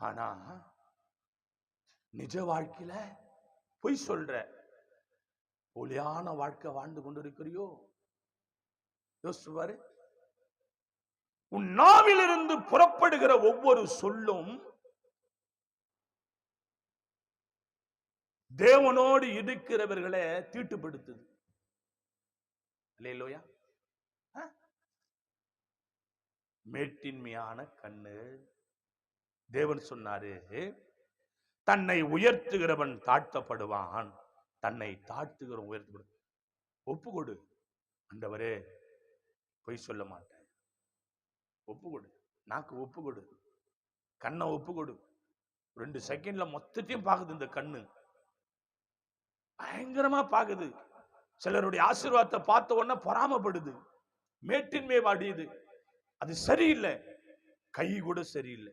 ஆனா நிஜ வாழ்க்கையில பொய் சொல்ற, போலியான வாழ்க்கை வாழ்ந்து கொண்டிருக்கிறியோ? யோசிச்சு பாரு. உன் நாவிலிருந்து புறப்படுகிற ஒவ்வொரு சொல்லும் தேவனோடு இருக்கிறவர்களை தீட்டுப்படுத்துது. அல்லேலூயா. மேட்டின்மையான கண்ணு. தேவன் சொன்னாரு, தன்னை உயர்த்துகிறவன் தாழ்த்தப்படுவான், தன்னை தாழ்த்துகிறவன் உயர்த்தப்படு. ஒப்புக்கொடு, ஆண்டவரே பொய் சொல்ல மாட்டேன். ஒப்புக்கொடு, நாக்கு ஒப்புக்கொடு, கண்ணை ஒப்புக்கொடு. 2 செகண்ட்ல மொத்தத்தையும் பாக்குது. இந்த கண்ணு பயங்கரமா பாக்குது. சிலருடைய ஆசீர்வாதத்தை பார்த்த உடனே பொறாமப்படுது, மேட்டின்மை வாடியது. அது சரியில்லை. கை கூட சரியில்லை.